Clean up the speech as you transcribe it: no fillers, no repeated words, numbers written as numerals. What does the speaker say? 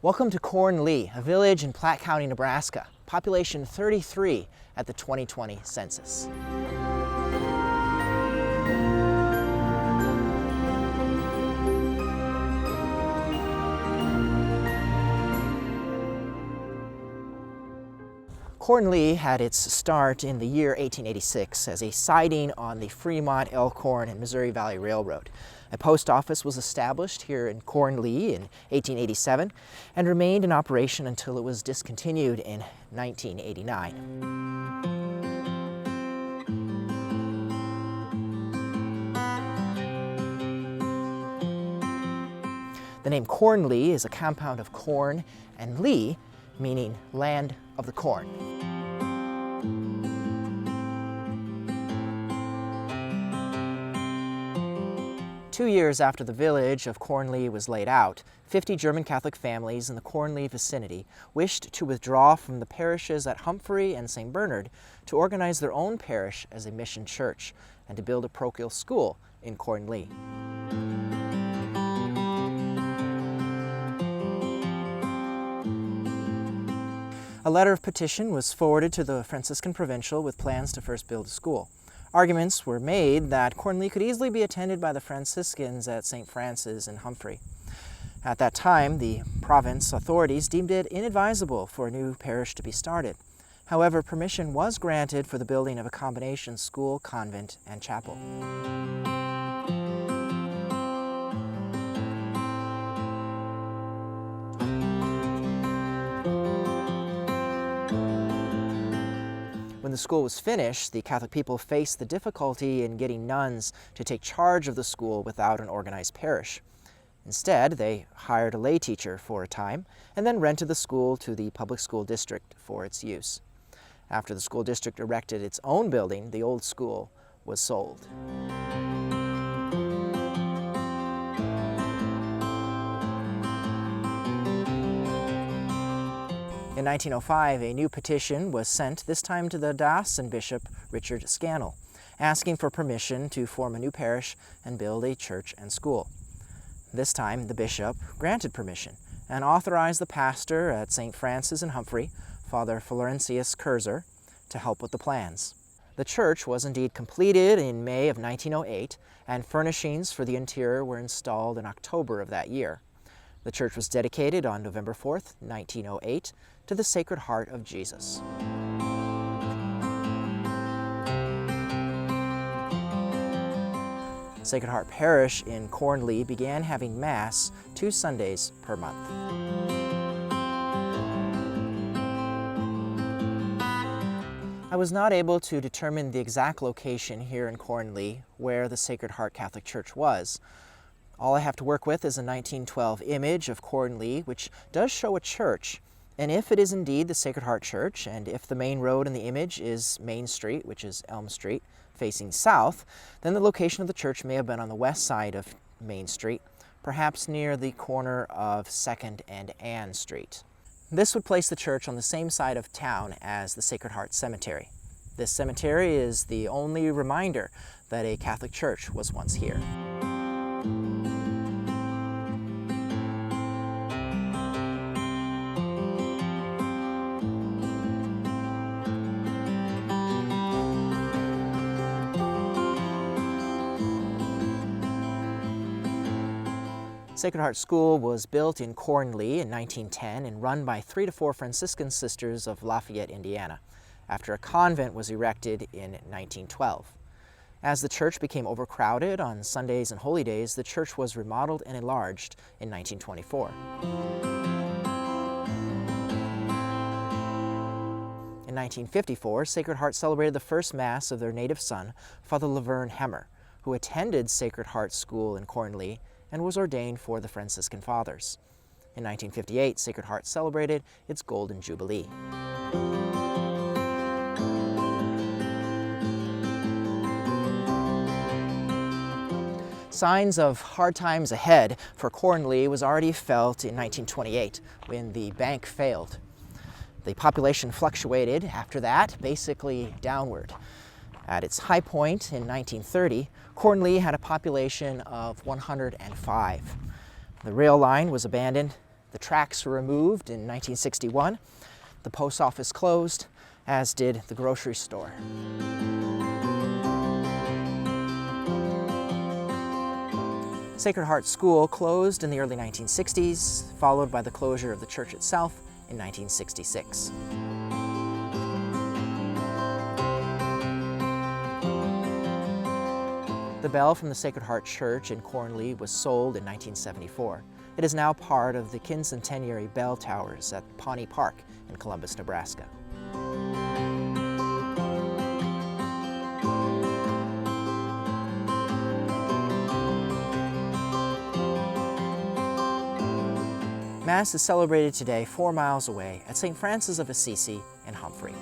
Welcome to Cornlea, a village in Platte County, Nebraska, population 33 at the 2020 census. Cornlea had its start in the year 1886 as a siding on the Fremont, Elkhorn, and Missouri Valley Railroad. A post office was established here in Cornlea in 1887 and remained in operation until it was discontinued in 1989. The name Cornlea is a compound of corn and lea, meaning land of the corn. Two years after the village of Cornlea was laid out, 50 German Catholic families in the Cornlea vicinity wished to withdraw from the parishes at Humphrey and St. Bernard to organize their own parish as a mission church and to build a parochial school in Cornlea. A letter of petition was forwarded to the Franciscan Provincial with plans to first build a school. Arguments were made that Cornlea could easily be attended by the Franciscans at St. Francis and Humphrey. At that time, the province authorities deemed it inadvisable for a new parish to be started. However, permission was granted for the building of a combination school, convent, and chapel. When the school was finished, the Catholic people faced the difficulty in getting nuns to take charge of the school without an organized parish. Instead, they hired a lay teacher for a time and then rented the school to the public school district for its use. After the school district erected its own building, the old school was sold. In 1905, a new petition was sent, this time to the diocesan bishop, Richard Scannell, asking for permission to form a new parish and build a church and school. This time, the bishop granted permission and authorized the pastor at St. Francis and Humphrey, Father Florentius Kurzer, to help with the plans. The church was indeed completed in May of 1908, and furnishings for the interior were installed in October of that year. The church was dedicated on November 4th, 1908, to the Sacred Heart of Jesus. Sacred Heart Parish in Cornlea began having Mass 2 Sundays per month. I was not able to determine the exact location here in Cornlea where the Sacred Heart Catholic Church was. All I have to work with is a 1912 image of Cornlea, which does show a church. And if it is indeed the Sacred Heart Church, and if the main road in the image is Main Street, which is Elm Street, facing south, then the location of the church may have been on the west side of Main Street, perhaps near the corner of 2nd and Ann Street. This would place the church on the same side of town as the Sacred Heart Cemetery. This cemetery is the only reminder that a Catholic church was once here. Sacred Heart School was built in Cornlea in 1910 and run by 3 to 4 Franciscan sisters of Lafayette, Indiana, after a convent was erected in 1912. As the church became overcrowded on Sundays and holy days, the church was remodeled and enlarged in 1924. In 1954, Sacred Heart celebrated the first Mass of their native son, Father Laverne Hemmer, who attended Sacred Heart School in Cornlea and was ordained for the Franciscan Fathers. In 1958, Sacred Heart celebrated its Golden Jubilee. Signs of hard times ahead for Cornlea was already felt in 1928 when the bank failed. The population fluctuated after that, basically downward. At its high point in 1930, Cornlea had a population of 105. The rail line was abandoned The tracks were removed in 1961. The post office closed, as did the grocery store. Sacred Heart School closed in the early 1960s, followed by the closure of the church itself in 1966. The bell from the Sacred Heart Church in Cornlea was sold in 1974. It is now part of the quincentenary bell towers at Pawnee Park in Columbus, Nebraska. Mass is celebrated today 4 miles away at St. Francis of Assisi in Humphrey.